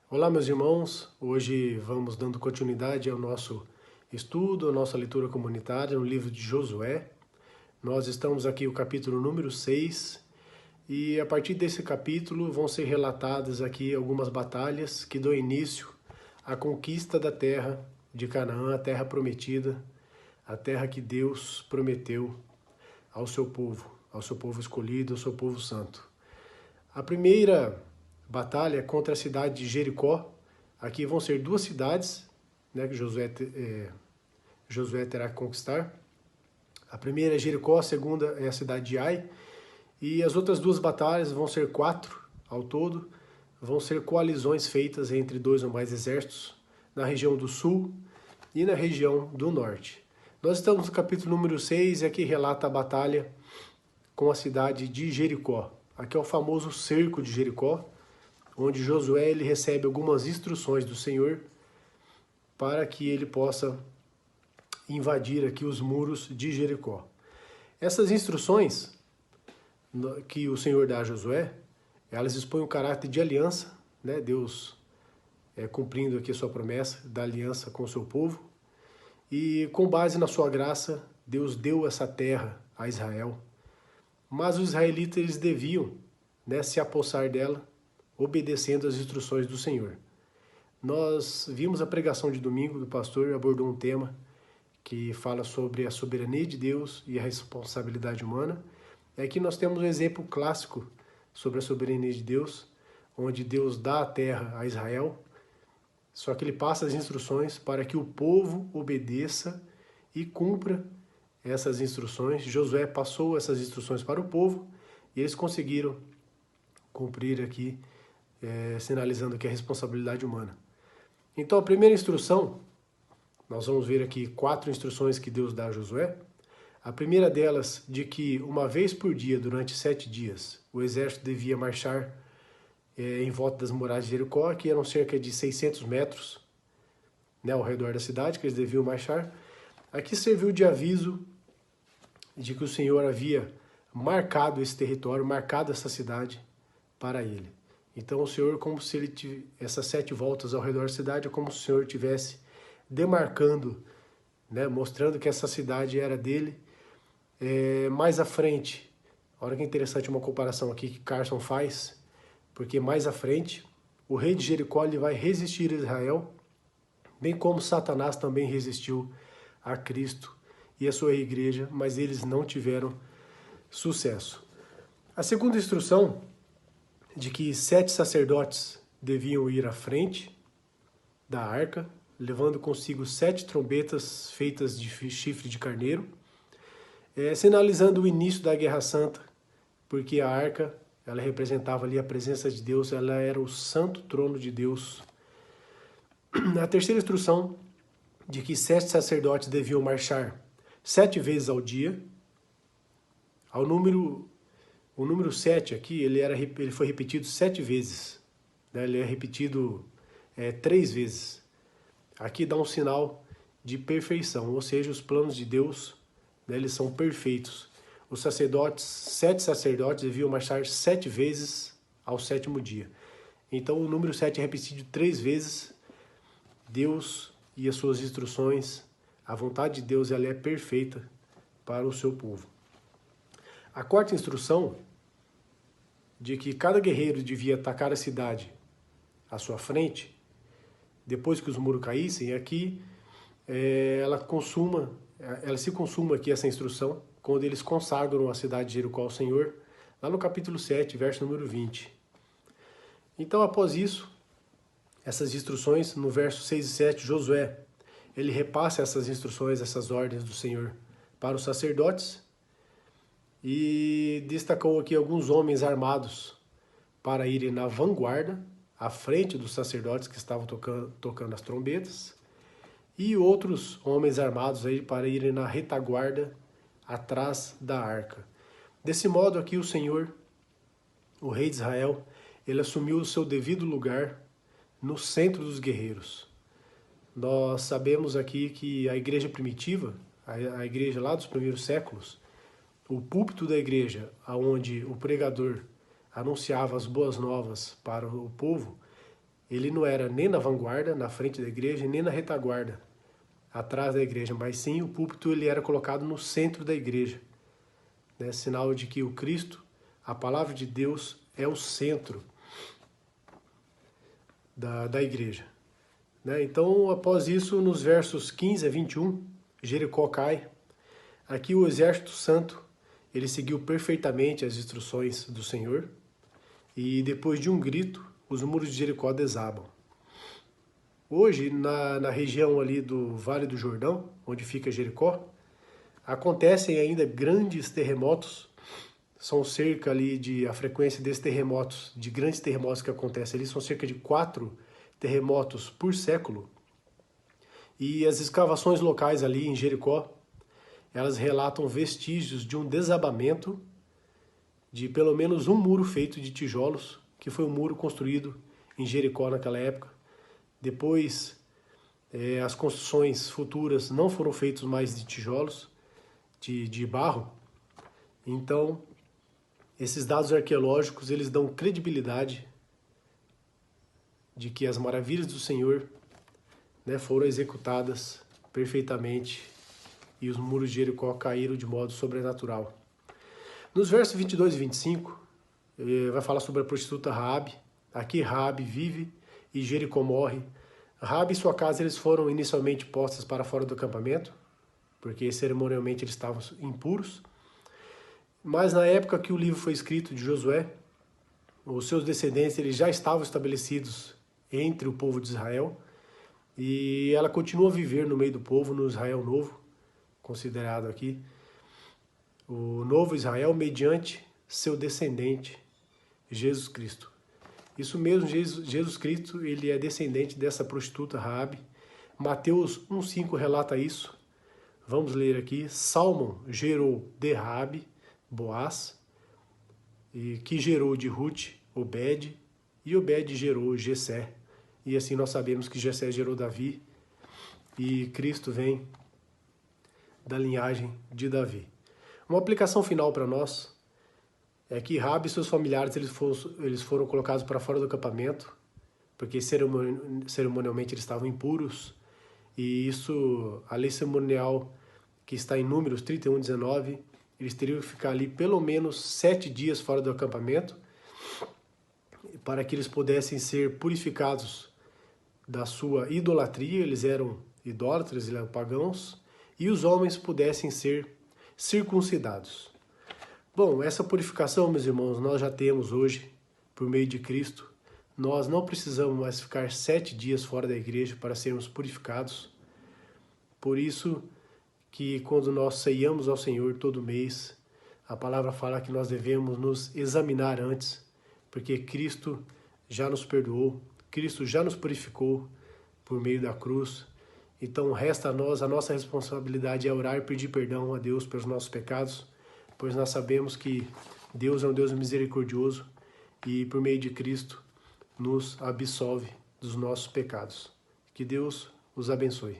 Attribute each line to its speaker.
Speaker 1: Olá, meus irmãos. Hoje vamos dando continuidade ao nosso estudo, à nossa leitura comunitária no livro de Josué. Nós estamos aqui no capítulo número 6 e a partir desse capítulo vão ser relatadas aqui algumas batalhas que dão início à conquista da terra de Canaã, a terra prometida, a terra que Deus prometeu ao seu povo escolhido, ao seu povo santo. A primeira batalha contra a cidade de Jericó. Aqui vão ser duas cidades, né, que Josué terá que conquistar. A primeira é Jericó, a segunda é a cidade de Ai. E as outras duas batalhas vão ser 4 ao todo. Vão ser coalizões feitas entre 2 ou mais exércitos na região do sul e na região do norte. Nós estamos no capítulo número 6 e aqui relata a batalha com a cidade de Jericó. Aqui é o famoso cerco de Jericó, onde Josué ele recebe algumas instruções do Senhor para que ele possa invadir aqui os muros de Jericó. Essas instruções que o Senhor dá a Josué, elas expõem o caráter de aliança, né? Deus cumprindo aqui a sua promessa da aliança com o seu povo, e com base na sua graça, Deus deu essa terra a Israel, mas os israelitas eles deviam, né, se apossar dela, obedecendo às instruções do Senhor. Nós vimos a pregação de domingo do pastor, abordou um tema que fala sobre a soberania de Deus e a responsabilidade humana. E aqui nós temos um exemplo clássico sobre a soberania de Deus, onde Deus dá a terra a Israel, só que ele passa as instruções para que o povo obedeça e cumpra essas instruções. Josué passou essas instruções para o povo e eles conseguiram cumprir aqui, sinalizando aqui a responsabilidade humana. Então a primeira instrução, nós vamos ver aqui 4 instruções que Deus dá a Josué. A primeira delas, de que uma vez por dia, durante 7 dias, o exército devia marchar em volta das muralhas de Jericó, que eram cerca de 600 metros, né, ao redor da cidade, que eles deviam marchar. Aqui serviu de aviso de que o Senhor havia marcado esse território, marcado essa cidade para ele. Então o Senhor, como se ele essas 7 voltas ao redor da cidade, é como se o Senhor estivesse demarcando, né, mostrando que essa cidade era dele. Mais à frente, olha que interessante uma comparação aqui que Carson faz, porque mais à frente o rei de Jericó ele vai resistir a Israel, bem como Satanás também resistiu a Cristo e a sua igreja, mas eles não tiveram sucesso. A segunda instrução, de que 7 sacerdotes deviam ir à frente da arca, levando consigo 7 trombetas feitas de chifre de carneiro, sinalizando o início da Guerra Santa, porque a arca ela representava ali a presença de Deus, ela era o santo trono de Deus. A terceira instrução, de que 7 sacerdotes deviam marchar 7 vezes ao dia. O número 7 aqui, ele foi repetido 7 vezes. Né? Ele é repetido 3 vezes. Aqui dá um sinal de perfeição, ou seja, os planos de Deus, né, eles são perfeitos. Os sacerdotes, 7 sacerdotes deviam marchar 7 vezes ao 7º dia. Então o número 7 é repetido 3 vezes. Deus e as suas instruções, a vontade de Deus ela é perfeita para o seu povo. A quarta instrução, de que cada guerreiro devia atacar a cidade à sua frente, depois que os muros caíssem, aqui ela se consuma aqui essa instrução, quando eles consagram a cidade de Jericó ao Senhor, lá no capítulo 7, verso número 20. Então, após isso, essas instruções, no verso 6 e 7, Josué, ele repassa essas instruções, essas ordens do Senhor para os sacerdotes, e destacou aqui alguns homens armados para irem na vanguarda, à frente dos sacerdotes que estavam tocando as trombetas, e outros homens armados aí para irem na retaguarda, atrás da arca. Desse modo aqui o Senhor, o rei de Israel, ele assumiu o seu devido lugar no centro dos guerreiros. Nós sabemos aqui que a igreja primitiva, a igreja lá dos primeiros séculos, o púlpito da igreja, onde o pregador anunciava as boas novas para o povo, ele não era nem na vanguarda, na frente da igreja, nem na retaguarda, atrás da igreja, mas sim o púlpito ele era colocado no centro da igreja, né? Sinal de que o Cristo, a palavra de Deus, é o centro da igreja, né? Então, após isso, nos versos 15 a 21, Jericó cai. Aqui o exército santo, ele seguiu perfeitamente as instruções do Senhor, e depois de um grito, os muros de Jericó desabam. Hoje, na região ali do Vale do Jordão, onde fica Jericó, acontecem ainda grandes terremotos. São cerca ali a frequência desses terremotos, de grandes terremotos que acontecem ali, são cerca de 4 terremotos por século. E as escavações locais ali em Jericó, elas relatam vestígios de um desabamento de pelo menos um muro feito de tijolos, que foi um muro construído em Jericó naquela época. Depois, as construções futuras não foram feitas mais de tijolos, de barro. Então, esses dados arqueológicos, eles dão credibilidade de que as maravilhas do Senhor, né, foram executadas perfeitamente e os muros de Jericó caíram de modo sobrenatural. Nos versos 22 e 25, vai falar sobre a prostituta Raabe. Aqui Raabe vive e Jericó morre. Raabe e sua casa eles foram inicialmente postas para fora do acampamento, porque cerimonialmente eles estavam impuros. Mas na época que o livro foi escrito de Josué, os seus descendentes eles já estavam estabelecidos entre o povo de Israel, e ela continua a viver no meio do povo, no Israel novo, considerado aqui o novo Israel mediante seu descendente, Jesus Cristo. Isso mesmo, Jesus Cristo, ele é descendente dessa prostituta Raabe. Mateus 1,5 relata isso. Vamos ler aqui. Salmão gerou de Raabe, Boaz, e que gerou de Ruth, Obed, e Obed gerou Jessé. E assim nós sabemos que Jessé gerou Davi, e Cristo vem da linhagem de Davi. Uma aplicação final para nós é que Raabe e seus familiares eles foram colocados para fora do acampamento, porque cerimonialmente eles estavam impuros, e isso, a lei cerimonial que está em Números 31:19, eles teriam que ficar ali pelo menos 7 dias fora do acampamento, para que eles pudessem ser purificados da sua idolatria. Eles eram idólatras, eles eram pagãos, e os homens pudessem ser circuncidados. Bom, essa purificação, meus irmãos, nós já temos hoje, por meio de Cristo. Nós não precisamos mais ficar 7 dias fora da igreja para sermos purificados. Por isso que quando nós ceiamos ao Senhor todo mês, a palavra fala que nós devemos nos examinar antes, porque Cristo já nos perdoou, Cristo já nos purificou por meio da cruz. Então resta a nós, a nossa responsabilidade é orar e pedir perdão a Deus pelos nossos pecados, pois nós sabemos que Deus é um Deus misericordioso e por meio de Cristo nos absolve dos nossos pecados. Que Deus os abençoe.